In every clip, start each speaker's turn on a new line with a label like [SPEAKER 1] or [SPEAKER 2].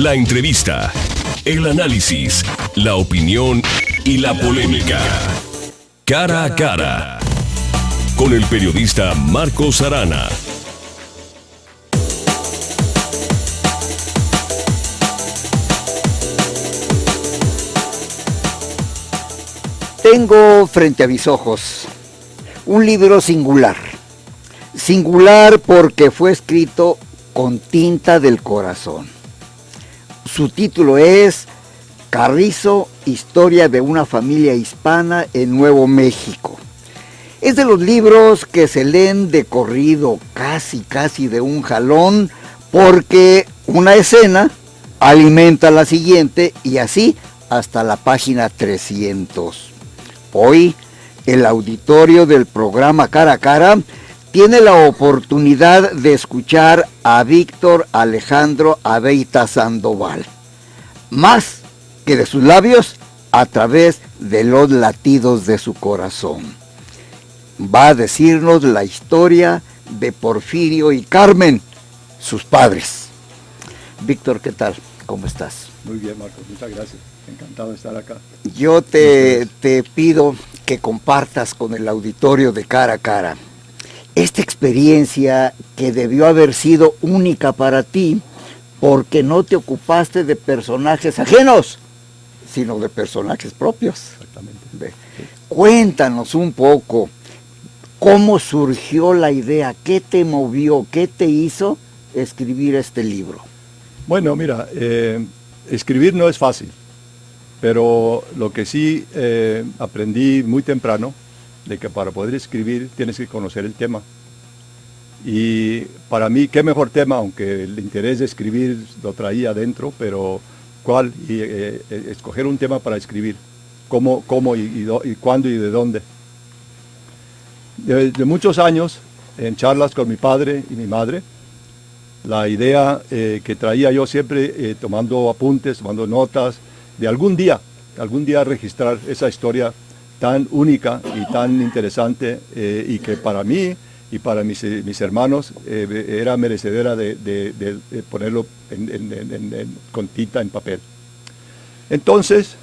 [SPEAKER 1] La entrevista, el análisis, la opinión y la polémica. Cara a cara. Con el periodista Marcos Arana.
[SPEAKER 2] Tengo frente a mis ojos un libro singular. Singular porque fue escrito con tinta del corazón. Su título es Carrizo, historia de una familia hispana en Nuevo México. Es de los libros que se leen de corrido, casi de un jalón, porque una escena alimenta la siguiente y así hasta la página 300. Hoy, el auditorio del programa Cara a Cara tiene la oportunidad de escuchar a Víctor Alejandro Abeyta Sandoval, más que de sus labios, a través de los latidos de su corazón. Va a decirnos la historia de Porfirio y Carmen, sus padres. Víctor, ¿qué tal? ¿Cómo estás?
[SPEAKER 3] Muy bien, Marcos, muchas gracias. Encantado de estar acá.
[SPEAKER 2] Yo te pido que compartas con el auditorio de Cara a Cara esta experiencia que debió haber sido única para ti, porque no te ocupaste de personajes ajenos, sino de personajes propios.
[SPEAKER 3] Exactamente.
[SPEAKER 2] Cuéntanos un poco cómo surgió la idea, qué te movió, qué te hizo escribir este libro.
[SPEAKER 3] Bueno, mira, escribir no es fácil, pero lo que sí aprendí muy temprano, de que para poder escribir tienes que conocer el tema. Y para mí, qué mejor tema, aunque el interés de escribir lo traía adentro, pero cuál, y escoger un tema para escribir, cómo y cuándo y de dónde. De muchos años, en charlas con mi padre y mi madre, la idea que traía yo siempre, tomando apuntes, tomando notas, de algún día registrar esa historia tan única y tan interesante, y que para mí y para mis hermanos era merecedera de ponerlo con tinta en papel. Entonces,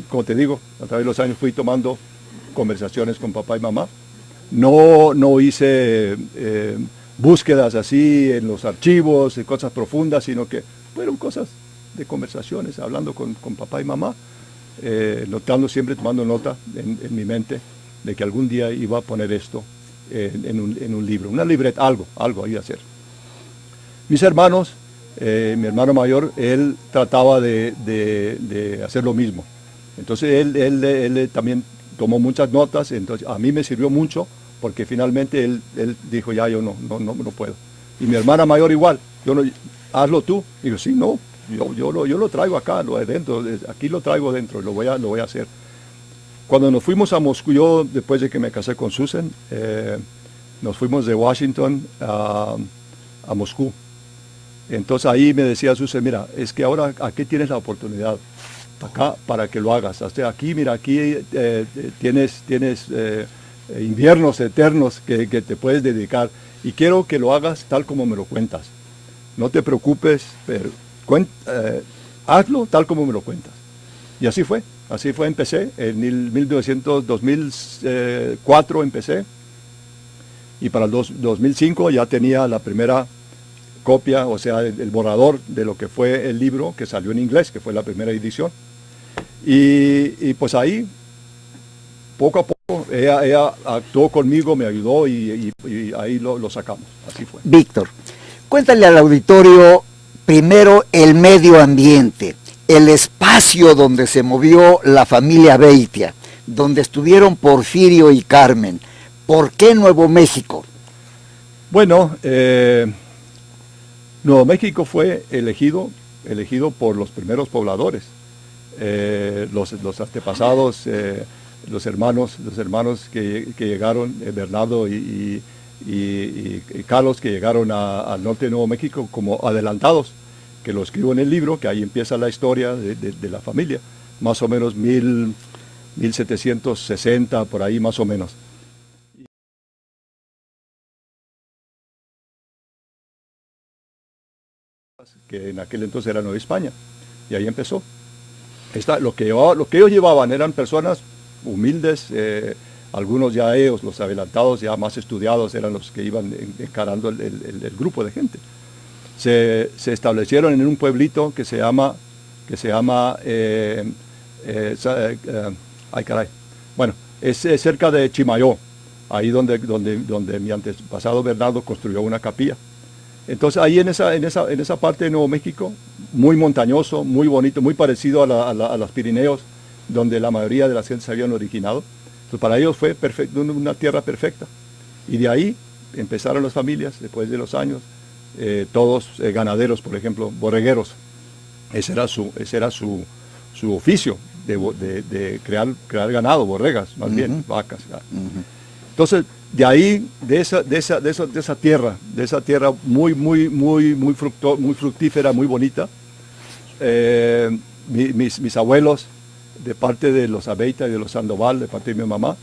[SPEAKER 3] como te digo, a través de los años fui tomando conversaciones con papá y mamá. No hice búsquedas así en los archivos, cosas profundas, sino que fueron cosas de conversaciones, hablando con papá y mamá, notando siempre, tomando nota en mi mente de que algún día iba a poner esto en un libro, una libreta, algo iba a hacer. Mis hermanos, mi hermano mayor, él trataba de hacer lo mismo. Entonces él también tomó muchas notas, entonces a mí me sirvió mucho, porque finalmente él dijo, ya yo no puedo. Y mi hermana mayor igual, hazlo tú. Y digo, sí, no, yo lo traigo acá, aquí lo traigo dentro, lo voy a hacer. Cuando nos fuimos a Moscú, yo después de que me casé con Susan, nos fuimos de Washington a Moscú. Entonces ahí me decía Susan, mira, es que ahora aquí tienes la oportunidad, acá, para que lo hagas. Hasta aquí, mira, aquí tienes inviernos eternos que te puedes dedicar, y quiero que lo hagas tal como me lo cuentas. No te preocupes, pero hazlo tal como me lo cuentas. Y así fue, empecé, en 2004 empecé, y para el 2005 ya tenía la primera copia, o sea, el borrador de lo que fue el libro, que salió en inglés, que fue la primera edición. Y pues ahí, poco a poco, ella actuó conmigo, me ayudó, y ahí lo sacamos, así fue.
[SPEAKER 2] Víctor, cuéntale al auditorio primero el medio ambiente, el espacio donde se movió la familia Abeyta, donde estuvieron Porfirio y Carmen. ¿Por qué Nuevo México?
[SPEAKER 3] Bueno, Nuevo México fue elegido por los primeros pobladores, los antepasados, los hermanos que llegaron, Bernardo y Carlos, que llegaron al norte de Nuevo México como adelantados, que lo escribo en el libro, que ahí empieza la historia de la familia, más o menos 1760, por ahí más o menos. que en aquel entonces era Nueva España, y ahí empezó. Lo que ellos llevaban eran personas humildes, algunos ya ellos, los adelantados, ya más estudiados, eran los que iban encarando el grupo de gente. Se establecieron en un pueblito que se llama ay caray, bueno, es cerca de Chimayó, ahí donde mi antepasado Bernardo construyó una capilla. Entonces ahí en esa parte de Nuevo México, muy montañoso, muy bonito, muy parecido a los Pirineos, donde la mayoría de las gentes se habían originado. Entonces para ellos fue una tierra perfecta. Y de ahí empezaron las familias, después de los años, todos ganaderos, por ejemplo, borregueros. Ese era su oficio, de crear ganado, borregas, más bien, vacas. Entonces, de ahí, de esa tierra muy fructífera, muy bonita, mis abuelos, de parte de los Abeita y de los Sandoval, de parte de mi mamá,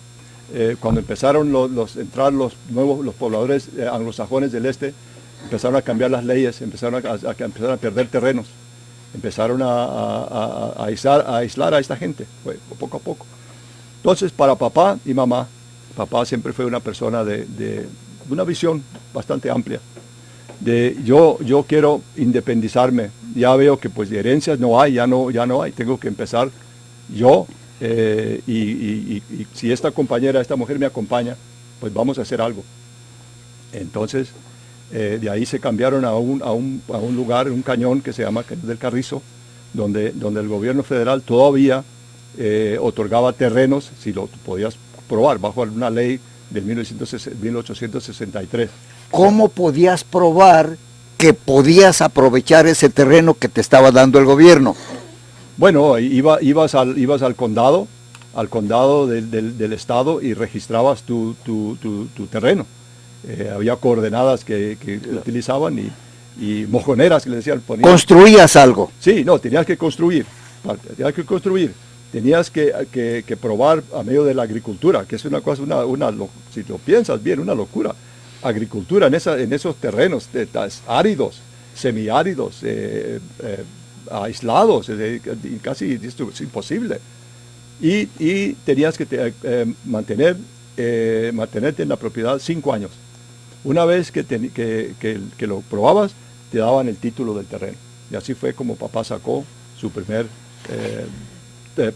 [SPEAKER 3] cuando empezaron entrar los pobladores anglosajones del este, empezaron a cambiar las leyes, empezaron a perder terrenos, empezaron a aislar a esta gente, poco a poco. Entonces, para papá y mamá, papá siempre fue una persona de una visión bastante amplia. Yo quiero independizarme, ya veo que pues de herencias no hay, ya no hay, tengo que empezar yo, y si esta mujer me acompaña, pues vamos a hacer algo. Entonces, de ahí se cambiaron a un lugar, un cañón que se llama Cañón del Carrizo, donde el gobierno federal todavía otorgaba terrenos, si lo podías probar, bajo una ley del 1863.
[SPEAKER 2] ¿Cómo podías probar que podías aprovechar ese terreno que te estaba dando el gobierno?
[SPEAKER 3] Bueno, ibas al condado del estado y registrabas tu terreno. Había coordenadas que utilizaban y mojoneras que le decían.
[SPEAKER 2] ¿Construías algo?
[SPEAKER 3] Sí, no, tenías que construir. Tenías que probar a medio de la agricultura, que es una cosa, si lo piensas bien, una locura. Agricultura en esos terrenos áridos, semiáridos, aislados, casi es imposible. Y tenías que mantenerte en la propiedad 5 años. Una vez que lo probabas, te daban el título del terreno. Y así fue como papá sacó su primer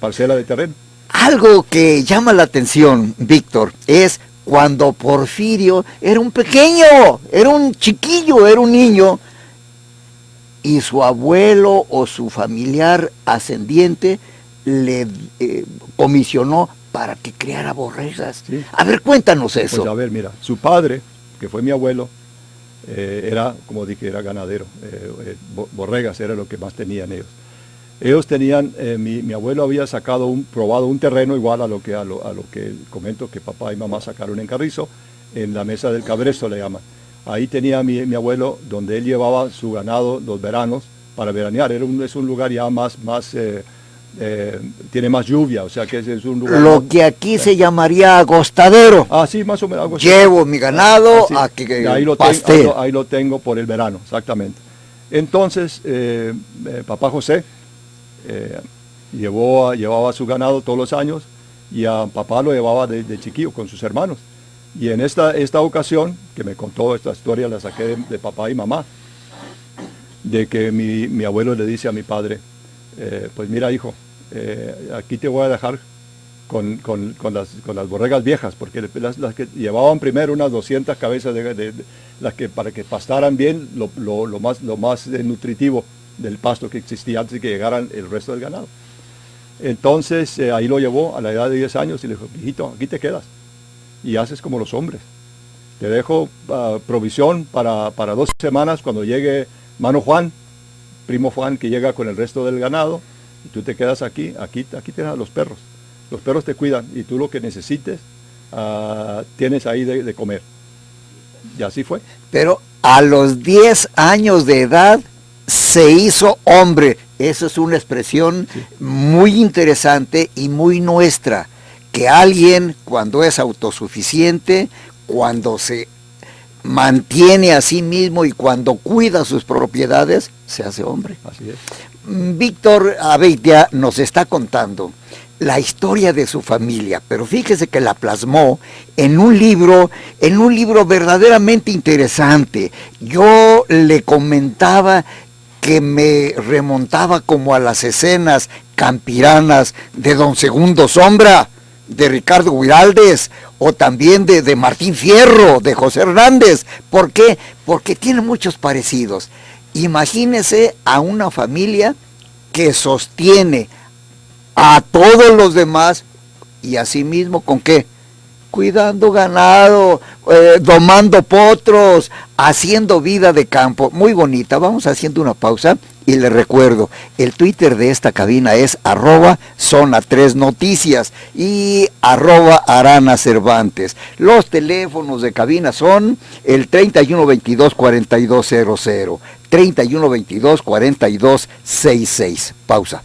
[SPEAKER 3] parcela de terreno.
[SPEAKER 2] Algo que llama la atención, Víctor, es cuando Porfirio era un pequeño, era un chiquillo, era un niño, y su abuelo o su familiar ascendiente le comisionó para que criara borregas. ¿Sí? A ver, cuéntanos eso.
[SPEAKER 3] Pues a ver, mira, su padre, que fue mi abuelo, era, como dije, era ganadero. Borregas era lo que más tenían ellos. Ellos tenían, mi abuelo había probado un terreno igual a lo que comento que papá y mamá sacaron en Carrizo, en la Mesa del Cabresto le llaman. Ahí tenía mi abuelo, donde él llevaba su ganado los veranos para veranear. Es un lugar ya tiene más lluvia, o sea que es un lugar...
[SPEAKER 2] Lo que aquí se llamaría agostadero.
[SPEAKER 3] Ah, sí, más o menos. Algo así.
[SPEAKER 2] Llevo mi ganado a que
[SPEAKER 3] ahí lo tengo por el verano, exactamente. Entonces, papá José llevaba su ganado todos los años y a papá lo llevaba de chiquillo con sus hermanos. Y en esta ocasión, que me contó esta historia, la saqué de papá y mamá, de que mi abuelo le dice a mi padre, pues mira hijo, aquí te voy a dejar con las borregas viejas, porque las que llevaban primero unas 200 cabezas para que pastaran bien lo más nutritivo del pasto que existía antes de que llegaran el resto del ganado. Entonces ahí lo llevó a la edad de 10 años y le dijo, hijito, aquí te quedas y haces como los hombres. Te dejo provisión para 2 semanas cuando llegue mano Juan, primo Juan, que llega con el resto del ganado, y tú te quedas aquí tienes a los perros. Los perros te cuidan y tú lo que necesites tienes ahí de comer. Y así fue.
[SPEAKER 2] Pero a los 10 años de edad se hizo hombre. Esa es una expresión muy interesante y muy nuestra, que alguien cuando es autosuficiente, cuando se mantiene a sí mismo y cuando cuida sus propiedades, se hace hombre.
[SPEAKER 3] Así es.
[SPEAKER 2] Víctor Abeitia nos está contando la historia de su familia, pero fíjese que la plasmó en un libro verdaderamente interesante. Yo le comentaba que me remontaba como a las escenas campiranas de Don Segundo Sombra, de Ricardo Guiraldes, o también de Martín Fierro, de José Hernández. ¿Por qué? Porque tiene muchos parecidos. Imagínese a una familia que sostiene a todos los demás y asimismo, ¿con qué? Cuidando ganado, domando potros, haciendo vida de campo. Muy bonita. Vamos haciendo una pausa y le recuerdo, el Twitter de esta cabina es @Zona3Noticias y @Arana Cervantes. Los teléfonos de cabina son el 3122-4200, 3122-4266. Pausa.